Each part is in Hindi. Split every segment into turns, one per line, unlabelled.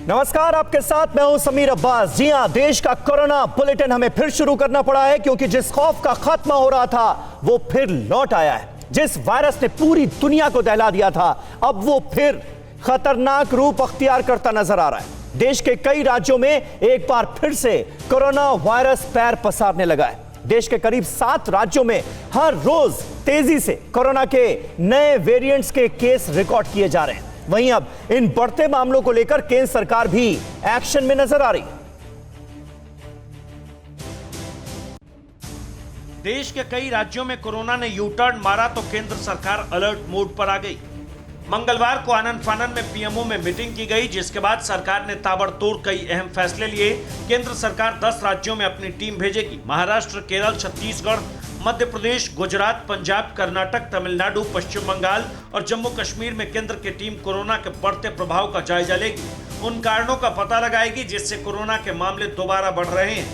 नमस्कार, आपके साथ मैं हूं समीर अब्बास। जी हां, देश का कोरोना बुलेटिन हमें फिर शुरू करना पड़ा है क्योंकि जिस खौफ का खात्मा हो रहा था वो फिर लौट आया है। जिस वायरस ने पूरी दुनिया को दहला दिया था, अब वो फिर खतरनाक रूप अख्तियार करता नजर आ रहा है। देश के कई राज्यों में एक बार फिर से कोरोना वायरस पैर पसारने लगा है। देश के करीब 7 राज्यों में हर रोज तेजी से कोरोना के नए वेरिएंट्स के केस रिकॉर्ड किए जा रहे हैं। वहीं अब इन बढ़ते मामलों को लेकर केंद्र सरकार भी एक्शन में नजर आ रही है।
देश के कई राज्यों में कोरोना ने यू टर्न मारा तो केंद्र सरकार अलर्ट मोड पर आ गई। मंगलवार को आनन फानन में पीएमओ में मीटिंग की गई, जिसके बाद सरकार ने ताबड़तोड़ कई अहम फैसले लिए। केंद्र सरकार 10 राज्यों में अपनी टीम भेजेगी। महाराष्ट्र, केरल, छत्तीसगढ़, मध्य प्रदेश, गुजरात, पंजाब, कर्नाटक, तमिलनाडु, पश्चिम बंगाल और जम्मू कश्मीर में केंद्र की टीम कोरोना के बढ़ते प्रभाव का जायजा लेगी। उन कारणों का पता लगाएगी जिससे कोरोना के मामले दोबारा बढ़ रहे हैं।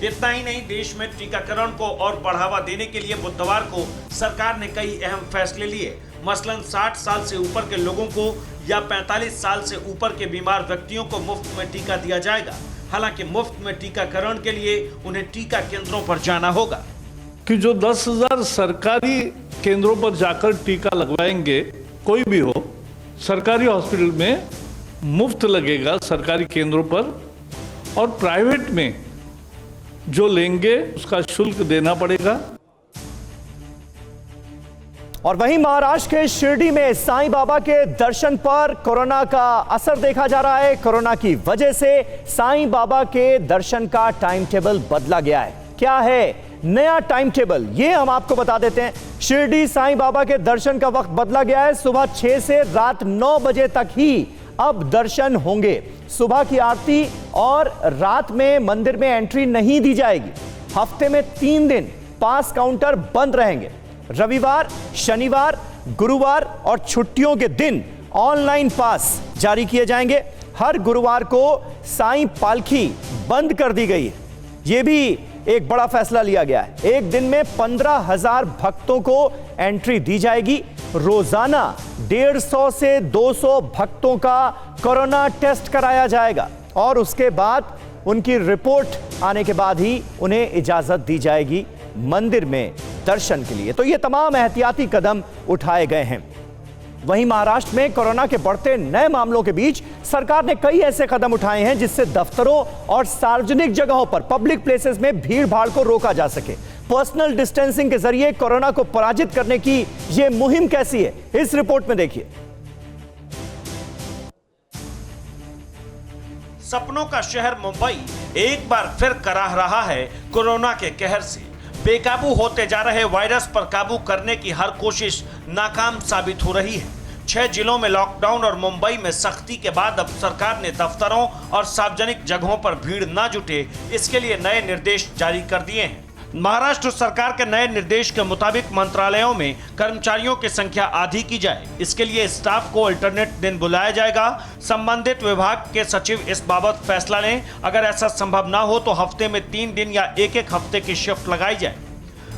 इतना ही नहीं, देश में टीकाकरण को और बढ़ावा देने के लिए बुधवार को सरकार ने कई अहम फैसले लिए। मसलन 60 साल से ऊपर के लोगों को या 45 साल से ऊपर के बीमार व्यक्तियों को मुफ्त में टीका दिया जाएगा। हालांकि मुफ्त में टीकाकरण के लिए उन्हें टीका केंद्रों पर जाना होगा।
कि जो 10,000 सरकारी केंद्रों पर जाकर टीका लगवाएंगे, कोई भी हो, सरकारी हॉस्पिटल में मुफ्त लगेगा सरकारी केंद्रों पर, और प्राइवेट में जो लेंगे उसका शुल्क देना पड़ेगा।
और वहीं महाराष्ट्र के शिरडी में साईं बाबा के दर्शन पर कोरोना का असर देखा जा रहा है। कोरोना की वजह से साईं बाबा के दर्शन का टाइम टेबल बदला गया है। क्या है नया टाइम टेबल, ये हम आपको बता देते हैं। शिरडी साईं बाबा के दर्शन का वक्त बदला गया है। सुबह 6 से रात 9 बजे तक ही अब दर्शन होंगे। सुबह की आरती और रात में मंदिर में एंट्री नहीं दी जाएगी। हफ्ते में 3 दिन पास काउंटर बंद रहेंगे। रविवार, शनिवार, गुरुवार और छुट्टियों के दिन ऑनलाइन पास जारी किए जाएंगे। हर गुरुवार को साईं पालकी बंद कर दी गई है। यह भी एक बड़ा फैसला लिया गया है। एक दिन में 15,000 भक्तों को एंट्री दी जाएगी। रोजाना 150 से 200 भक्तों का कोरोना टेस्ट कराया जाएगा और उसके बाद उनकी रिपोर्ट आने के बाद ही उन्हें इजाजत दी जाएगी मंदिर में दर्शन के लिए। तो ये तमाम एहतियाती कदम उठाए गए हैं। वहीं महाराष्ट्र में कोरोना के बढ़ते नए मामलों के बीच सरकार ने कई ऐसे कदम उठाए हैं जिससे दफ्तरों और सार्वजनिक जगहों पर, पब्लिक प्लेसेस में भीड़ भाड़ को रोका जा सके। पर्सनल डिस्टेंसिंग के जरिए कोरोना को पराजित करने की यह मुहिम कैसी है, इस रिपोर्ट में देखिए।
सपनों का शहर मुंबई एक बार फिर कराह रहा है कोरोना के कहर से। बेकाबू होते जा रहे वायरस पर काबू करने की हर कोशिश नाकाम साबित हो रही है। 6 जिलों में लॉकडाउन और मुंबई में सख्ती के बाद अब सरकार ने दफ्तरों और सार्वजनिक जगहों पर भीड़ न जुटे, इसके लिए नए निर्देश जारी कर दिए हैं। महाराष्ट्र सरकार के नए निर्देश के मुताबिक मंत्रालयों में कर्मचारियों की संख्या आधी की जाए। इसके लिए स्टाफ को अल्टरनेट दिन बुलाया जाएगा। संबंधित विभाग के सचिव इस बाबत फैसला लें। अगर ऐसा संभव न हो तो हफ्ते में 3 दिन या एक हफ्ते की शिफ्ट लगाई जाए।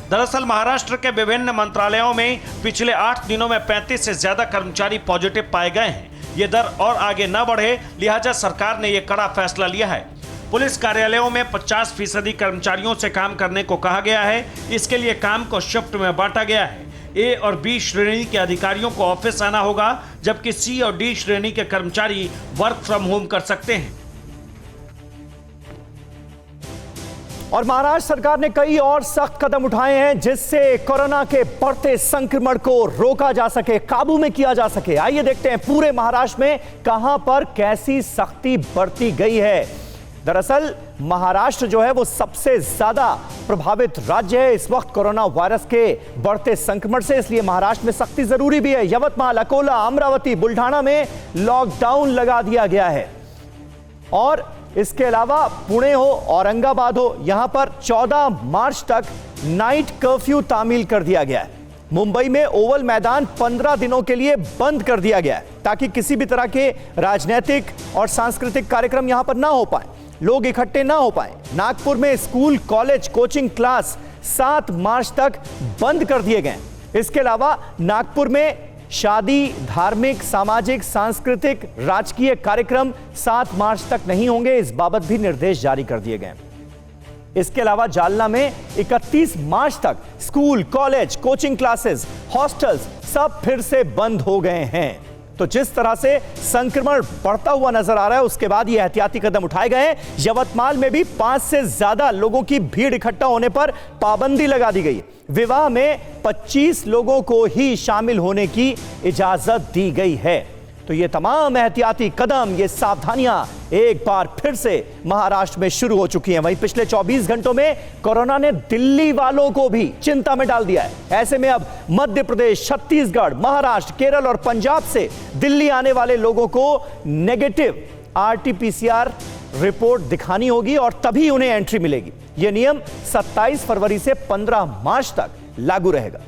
दरअसल महाराष्ट्र के विभिन्न मंत्रालयों में पिछले 8 दिनों में 35 से ज्यादा कर्मचारी पॉजिटिव पाए गए हैं। ये दर और आगे न बढ़े, लिहाजा सरकार ने यह कड़ा फैसला लिया है। पुलिस कार्यालयों में 50% कर्मचारियों से काम करने को कहा गया है। इसके लिए काम को शिफ्ट में बांटा गया है। ए और बी श्रेणी के अधिकारियों को ऑफिस आना होगा, जबकि सी और डी श्रेणी के कर्मचारी वर्क फ्रॉम होम कर सकते हैं।
और महाराष्ट्र सरकार ने कई और सख्त कदम उठाए हैं जिससे कोरोना के बढ़ते संक्रमण को रोका जा सके, काबू में किया जा सके। आइए देखते हैं पूरे महाराष्ट्र में कहां पर कैसी सख्ती बरती गई है। दरअसल महाराष्ट्र जो है वो सबसे ज्यादा प्रभावित राज्य है इस वक्त कोरोना वायरस के बढ़ते संक्रमण से, इसलिए महाराष्ट्र में सख्ती जरूरी भी है। यवतमाल, अकोला, अमरावती, बुल्ढाना में लॉकडाउन लगा दिया गया है और इसके अलावा पुणे हो, औरंगाबाद हो, यहां पर 14 मार्च तक नाइट कर्फ्यू तामील कर दिया गया है। मुंबई में ओवल मैदान 15 दिनों के लिए बंद कर दिया गया है ताकि किसी भी तरह के राजनीतिक और सांस्कृतिक कार्यक्रम यहां पर ना हो पाए, लोग इकट्ठे ना हो पाए। नागपुर में स्कूल, कॉलेज, कोचिंग क्लास 7 मार्च तक बंद कर दिए गए। इसके अलावा नागपुर में शादी, धार्मिक, सामाजिक, सांस्कृतिक, राजकीय कार्यक्रम 7 मार्च तक नहीं होंगे। इस बाबत भी निर्देश जारी कर दिए गए। इसके अलावा जालना में 31 मार्च तक school, college, coaching classes, hostels सब फिर से बंद हो गए हैं। तो जिस तरह से संक्रमण बढ़ता हुआ नजर आ रहा है, उसके बाद ये एहतियाती कदम उठाए गए हैं। यवतमाल में भी 5 से ज्यादा लोगों की भीड़ इकट्ठा होने पर पाबंदी लगा दी गई। विवाह में 25 लोगों को ही शामिल होने की इजाजत दी गई है। तो ये तमाम एहतियाती कदम, ये सावधानियां एक बार फिर से महाराष्ट्र में शुरू हो चुकी हैं। वहीं पिछले 24 घंटों में कोरोना ने दिल्ली वालों को भी चिंता में डाल दिया है। ऐसे में अब मध्य प्रदेश, छत्तीसगढ़, महाराष्ट्र, केरल और पंजाब से दिल्ली आने वाले लोगों को नेगेटिव RT-PCR रिपोर्ट दिखानी होगी और तभी उन्हें एंट्री मिलेगी। यह नियम 27 फरवरी से 15 मार्च तक लागू रहेगा।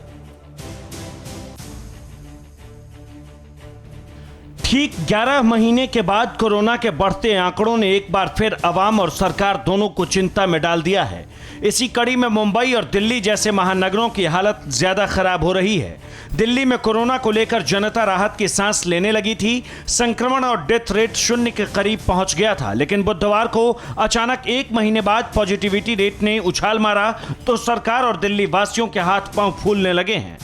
ठीक 11 महीने के बाद कोरोना के बढ़ते आंकड़ों ने एक बार फिर अवाम और सरकार दोनों को चिंता में डाल दिया है। इसी कड़ी में मुंबई और दिल्ली जैसे महानगरों की हालत ज्यादा खराब हो रही है। दिल्ली में कोरोना को लेकर जनता राहत की सांस लेने लगी थी। संक्रमण और डेथ रेट 0 के करीब पहुंच गया था, लेकिन बुधवार को अचानक 1 महीने बाद पॉजिटिविटी रेट ने उछाल मारा तो सरकार और दिल्ली वासियों के हाथ पांव फूलने लगे हैं।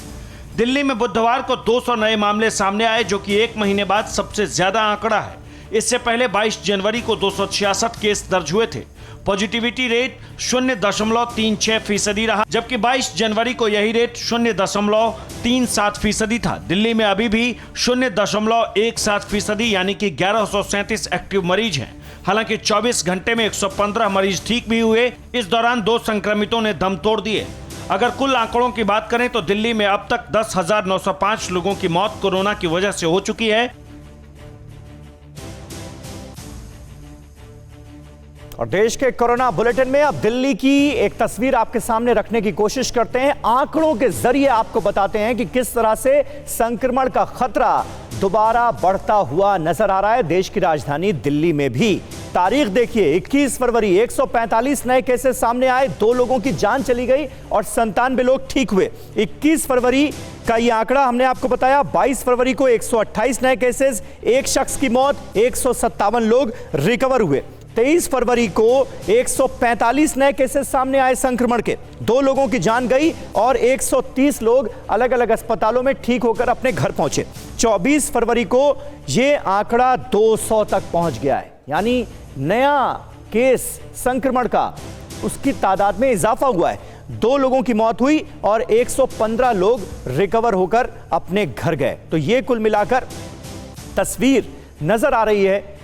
दिल्ली में बुधवार को 200 नए मामले सामने आए, जो कि 1 महीने बाद सबसे ज्यादा आंकड़ा है। इससे पहले 22 जनवरी को 266 केस दर्ज हुए थे। पॉजिटिविटी रेट 0.36% रहा, जबकि 22 जनवरी को यही रेट 0.37% था। दिल्ली में अभी भी 0.17% यानी कि 1137 एक्टिव मरीज हैं। हालांकि 24 घंटे में 115 मरीज ठीक भी हुए। इस दौरान 2 संक्रमितों ने दम तोड़ दिए। अगर कुल आंकड़ों की बात करें तो दिल्ली में अब तक 10,905 लोगों की मौत कोरोना की वजह से हो चुकी है।
और देश के कोरोना बुलेटिन में अब दिल्ली की एक तस्वीर आपके सामने रखने की कोशिश करते हैं। आंकड़ों के जरिए आपको बताते हैं कि किस तरह से संक्रमण का खतरा दोबारा बढ़ता हुआ नजर आ रहा है। देश की राजधानी दिल्ली में भी तारीख देखिए, 21 फरवरी 145 नए केसेस सामने आए, 2 लोगों की जान चली गई और 97 लोग ठीक हुए। 21 फरवरी का ये आंकड़ा हमने आपको बताया। 22 फरवरी को 128 नए केसेस, 1 शख्स की मौत, 157 लोग रिकवर हुए। 23 फरवरी को 145 नए केसेस सामने आए संक्रमण के, 2 लोगों की जान गई और 130 लोग अलग अलग अस्पतालों में ठीक होकर अपने घर पहुंचे। 24 फरवरी को यह आंकड़ा 200 तक पहुंच गया है, यानी नया केस संक्रमण का उसकी तादाद में इजाफा हुआ है। 2 लोगों की मौत हुई और 115 लोग रिकवर होकर अपने घर गए। तो ये कुल मिलाकर तस्वीर नजर आ रही है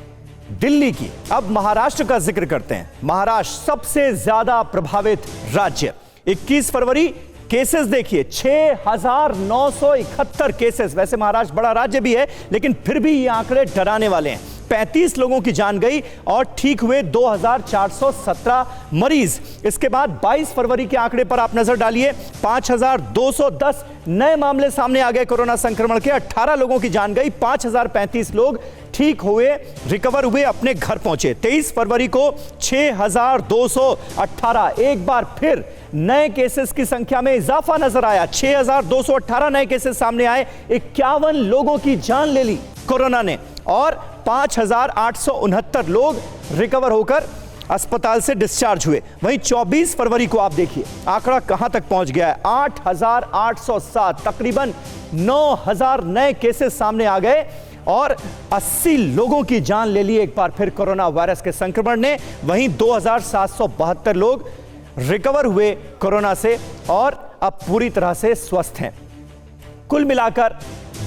दिल्ली की। अब महाराष्ट्र का जिक्र करते हैं। महाराष्ट्र सबसे ज्यादा प्रभावित राज्य। 21 फरवरी केसेस देखिए, 6,971 केसेस। वैसे महाराष्ट्र बड़ा राज्य भी है, लेकिन फिर भी ये आंकड़े डराने वाले हैं। 35 लोगों की जान गई और ठीक हुए 2,417 मरीज। इसके बाद 22 फरवरी के आंकड़े पर आप नजर डालिए, 5,210 नए मामले सामने आ गए कोरोना संक्रमण के। 18 लोगों की जान गई, 5,035 लोग ठीक हुए, रिकवर हुए, अपने घर पहुंचे। 23 फरवरी को 6,218, एक बार फिर नए केसेस की संख्या में इजाफा नजर आया। 6,218 नए केसेस सामने आए, 51 लोगों की जान ले ली कोरोना ने और 5,869 लोग रिकवर होकर अस्पताल से डिस्चार्ज हुए। वहीं 24 फरवरी को आप देखिए आंकड़ा कहां तक पहुंच गया है, 8,807, तकरीबन 9,000 नए केसेस सामने आ गए और 80 लोगों की जान ले ली एक बार फिर कोरोना वायरस के संक्रमण ने। वहीं 2,772 लोग रिकवर हुए कोरोना से और अब पूरी तरह से स्वस्थ हैं। कुल मिलाकर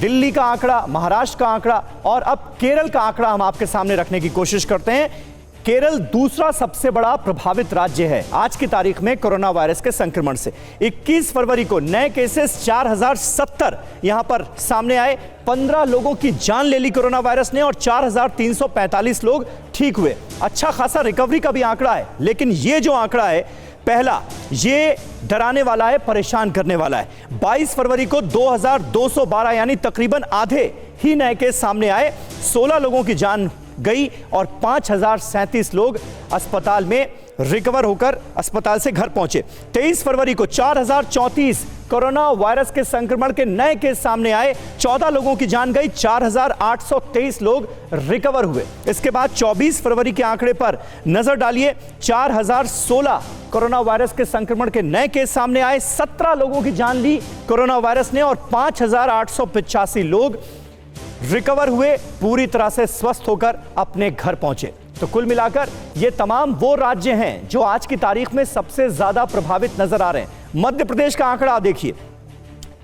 दिल्ली का आंकड़ा, महाराष्ट्र का आंकड़ा और अब केरल का आंकड़ा हम आपके सामने रखने की कोशिश करते हैं। केरल दूसरा सबसे बड़ा प्रभावित राज्य है आज की तारीख में कोरोना वायरस के संक्रमण से। 21 फरवरी को नए केसेस 4,070 यहां पर सामने आए, 15 लोगों की जान ले ली कोरोना वायरस ने और 4,345 लोग ठीक हुए। अच्छा खासा रिकवरी का भी आंकड़ा है, लेकिन ये जो आंकड़ा है पहला, ये डराने वाला है, परेशान करने वाला है। 22 फरवरी को 2,212 यानी तकरीबन आधे ही नए केस सामने आए, 16 लोगों की जान गई और 5,037 लोग अस्पताल में रिकवर होकर अस्पताल से घर पहुंचे। 23 फरवरी को 4034 कोरोना वायरस के संक्रमण के नए केस सामने आए, 14 लोगों की जान गई, 4823 लोग रिकवर हुए। इसके बाद 24 फरवरी के आंकड़े पर नजर डालिए, 4016 कोरोना वायरस के संक्रमण के नए केस सामने आए, 17 लोगों की जान ली कोरोना वायरस ने और 5885 लोग रिकवर हुए, पूरी तरह से स्वस्थ होकर अपने घर पहुंचे। तो कुल मिलाकर ये तमाम वो राज्य हैं जो आज की तारीख में सबसे ज्यादा प्रभावित नजर आ रहे हैं। मध्य प्रदेश का आंकड़ा देखिए,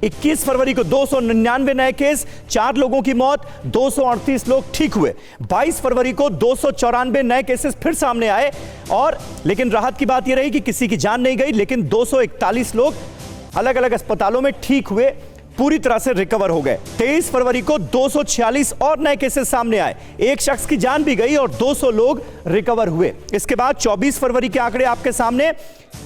21 फरवरी को 299 नए केस, 4 लोगों की मौत, 238 लोग ठीक हुए। 22 फरवरी को 294 नए केसेस फिर सामने आए और लेकिन राहत की बात यह रही कि किसी की जान नहीं गई, लेकिन 241 लोग अलग अलग अस्पतालों में ठीक हुए, पूरी तरह से रिकवर हो गए। 23 फरवरी को 246 और नए केसेस सामने आए, एक शख्स की जान भी गई और 200 लोग रिकवर हुए। इसके बाद 24 फरवरी के आंकड़े आपके सामने,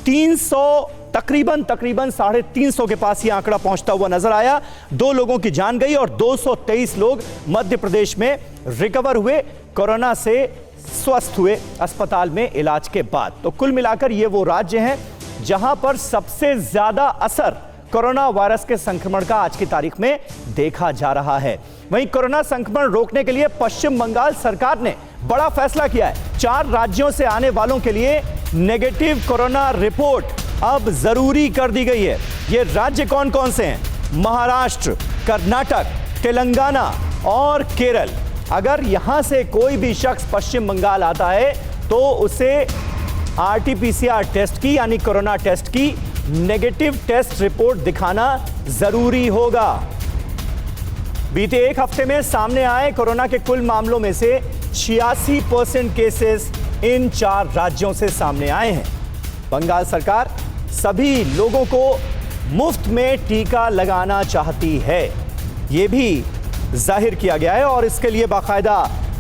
300 तकरीबन 350 के पास यह आंकड़ा पहुंचता हुआ नजर आया। 2 लोगों की जान गई और 223 लोग मध्य प्रदेश में रिकवर हुए, कोरोना से स्वस्थ हुए अस्पताल में इलाज के बाद। तो कुल मिलाकर ये वो राज्य हैं जहां पर सबसे ज्यादा असर कोरोना वायरस के संक्रमण का आज की तारीख में देखा जा रहा है। वहीं कोरोना संक्रमण रोकने के लिए पश्चिम बंगाल सरकार ने बड़ा फैसला किया है। 4 राज्यों से आने वालों के लिए नेगेटिव कोरोना रिपोर्ट अब जरूरी कर दी गई है। ये राज्य कौन कौन से हैं? महाराष्ट्र, कर्नाटक, तेलंगाना और केरल। अगर यहां से कोई भी शख्स पश्चिम बंगाल आता है तो उसे RT-PCR टेस्ट की यानी कोरोना टेस्ट की नेगेटिव टेस्ट रिपोर्ट दिखाना जरूरी होगा। बीते एक हफ्ते में सामने आए कोरोना के कुल मामलों में से 86% केसेस इन 4 राज्यों से सामने आए हैं। बंगाल सरकार सभी लोगों को मुफ्त में टीका लगाना चाहती है, यह भी जाहिर किया गया है और इसके लिए बाकायदा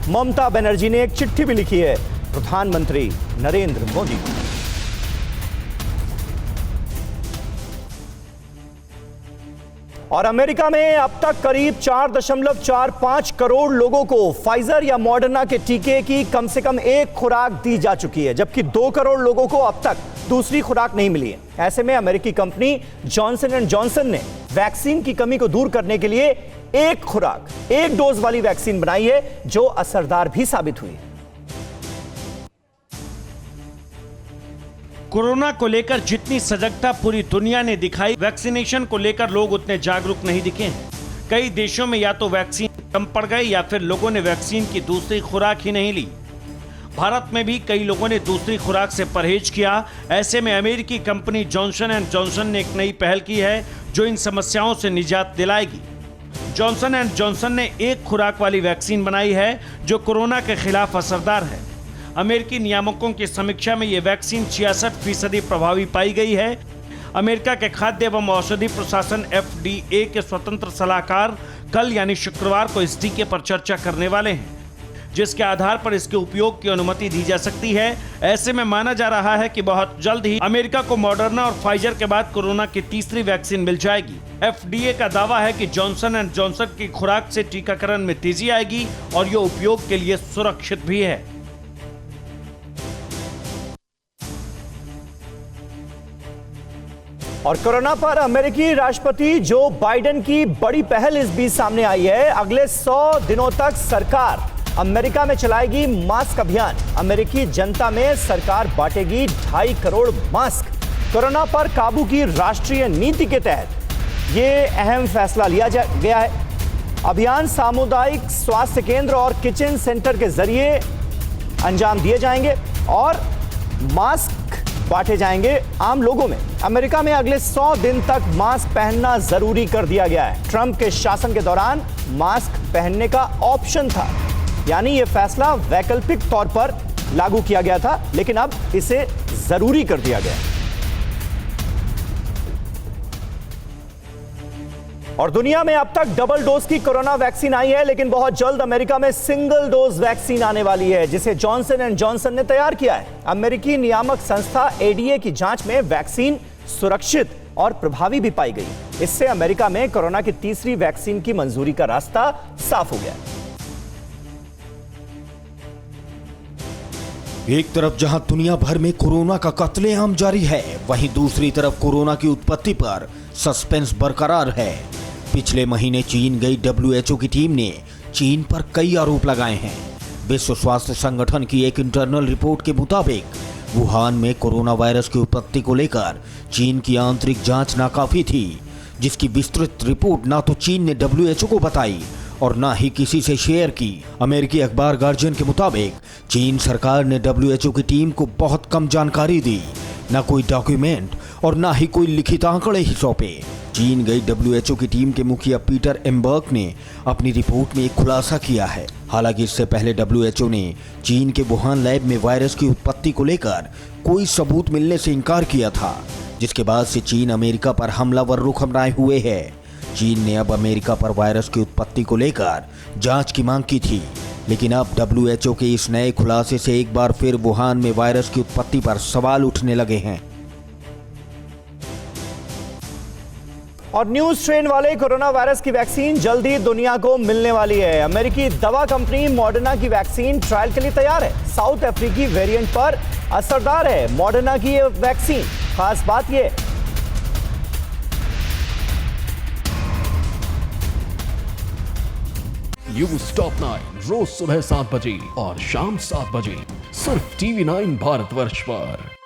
ममता बनर्जी ने एक चिट्ठी भी लिखी है प्रधानमंत्री नरेंद्र मोदी को। और अमेरिका में अब तक करीब 4.45 करोड़ लोगों को फाइजर या मॉडर्ना के टीके की कम से कम एक खुराक दी जा चुकी है, जबकि 2 करोड़ लोगों को अब तक दूसरी खुराक नहीं मिली है। ऐसे में अमेरिकी कंपनी जॉनसन एंड जॉनसन ने वैक्सीन की कमी को दूर करने के लिए एक खुराक, एक डोज वाली वैक्सीन बनाई है जो असरदार भी साबित हुई है।
कोरोना को लेकर जितनी सजगता पूरी दुनिया ने दिखाई, वैक्सीनेशन को लेकर लोग उतने जागरूक नहीं दिखे हैं। कई देशों में या तो वैक्सीन कम पड़ गई या फिर लोगों ने वैक्सीन की दूसरी खुराक ही नहीं ली। भारत में भी कई लोगों ने दूसरी खुराक से परहेज किया। ऐसे में अमेरिकी कंपनी जॉनसन एंड जॉनसन ने एक नई पहल की है जो इन समस्याओं से निजात दिलाएगी। जॉनसन एंड जॉनसन ने एक खुराक वाली वैक्सीन बनाई है जो कोरोना के खिलाफ असरदार है। अमेरिकी नियामकों की समीक्षा में यह वैक्सीन 66% प्रभावी पाई गई है। अमेरिका के खाद्य एवं औषधि प्रशासन FDA के स्वतंत्र सलाहकार कल यानी शुक्रवार को इस टीके पर चर्चा करने वाले हैं, जिसके आधार पर इसके उपयोग की अनुमति दी जा सकती है। ऐसे में माना जा रहा है कि बहुत जल्द ही अमेरिका को मॉडर्ना और फाइजर के बाद कोरोना की तीसरी वैक्सीन मिल जाएगी। FDA का दावा है कि जॉनसन एंड जॉनसन की खुराक से टीकाकरण में तेजी आएगी और ये उपयोग के लिए सुरक्षित भी है।
और कोरोना पर अमेरिकी राष्ट्रपति जो बाइडेन की बड़ी पहल इस बीच सामने आई है। अगले 100 दिनों तक सरकार अमेरिका में चलाएगी मास्क अभियान। अमेरिकी जनता में सरकार बांटेगी 2.5 करोड़ मास्क। कोरोना पर काबू की राष्ट्रीय नीति के तहत यह अहम फैसला लिया गया है। अभियान सामुदायिक स्वास्थ्य केंद्र और किचन सेंटर के जरिए अंजाम दिए जाएंगे और मास्क बांटे जाएंगे आम लोगों में। अमेरिका में अगले 100 दिन तक मास्क पहनना जरूरी कर दिया गया है। ट्रंप के शासन के दौरान मास्क पहनने का ऑप्शन था, यानी यह फैसला वैकल्पिक तौर पर लागू किया गया था, लेकिन अब इसे जरूरी कर दिया गया है। और दुनिया में अब तक डबल डोज की कोरोना वैक्सीन आई है, लेकिन बहुत जल्द अमेरिका में सिंगल डोज वैक्सीन आने वाली है, जिसे जॉनसन एंड जॉनसन ने तैयार किया है। अमेरिकी नियामक संस्था ADA की जांच में वैक्सीन सुरक्षित और प्रभावी भी पाई गई। इससे अमेरिका में कोरोना की तीसरी वैक्सीन की मंजूरी का रास्ता साफ हो गया।
एक तरफ जहां दुनिया भर में कोरोना का कत्लेआम जारी है, वहीं दूसरी तरफ कोरोना की उत्पत्ति पर सस्पेंस बरकरार है। पिछले महीने चीन गई WHO की टीम ने चीन पर कई आरोप लगाए हैं। विश्व स्वास्थ्य संगठन की एक इंटरनल रिपोर्ट के मुताबिक वुहान में कोरोना वायरस की उत्पत्ति को लेकर चीन की आंतरिक जांच नाकाफी थी, जिसकी विस्तृत रिपोर्ट ना तो चीन ने WHO को बताई और ना ही किसी से शेयर की। अमेरिकी अखबार गार्जियन के मुताबिक चीन सरकार ने WHO की टीम को बहुत कम जानकारी दी, ना कोई डॉक्यूमेंट और ना ही कोई लिखित आंकड़े ही सौंपे। चीन गई WHO की टीम के मुखिया पीटर एम्बर्ग ने अपनी रिपोर्ट में एक खुलासा किया है। हालांकि इससे पहले WHO ने चीन के वुहान लैब में वायरस की उत्पत्ति को लेकर कोई सबूत मिलने से इनकार किया था, जिसके बाद से चीन अमेरिका पर हमलावर रुख अपनाए हुए है। चीन ने अब अमेरिका पर वायरस की उत्पत्ति को लेकर जांच की मांग की थी, लेकिन अब WHO के इस नए खुलासे से एक बार फिर वुहान में वायरस की उत्पत्ति पर सवाल उठने लगे हैं।
और न्यू स्ट्रेन वाले कोरोना वायरस की वैक्सीन जल्द ही दुनिया को मिलने वाली है। अमेरिकी दवा कंपनी मॉडर्ना की वैक्सीन ट्रायल के लिए तैयार है। साउथ अफ्रीकी वेरिएंट पर असरदार है मॉडर्ना की ये वैक्सीन। खास बात ये
न्यूज़ टॉप 9 रोज सुबह 7 बजे और शाम 7 बजे सिर्फ TV9 भारतवर्ष पर।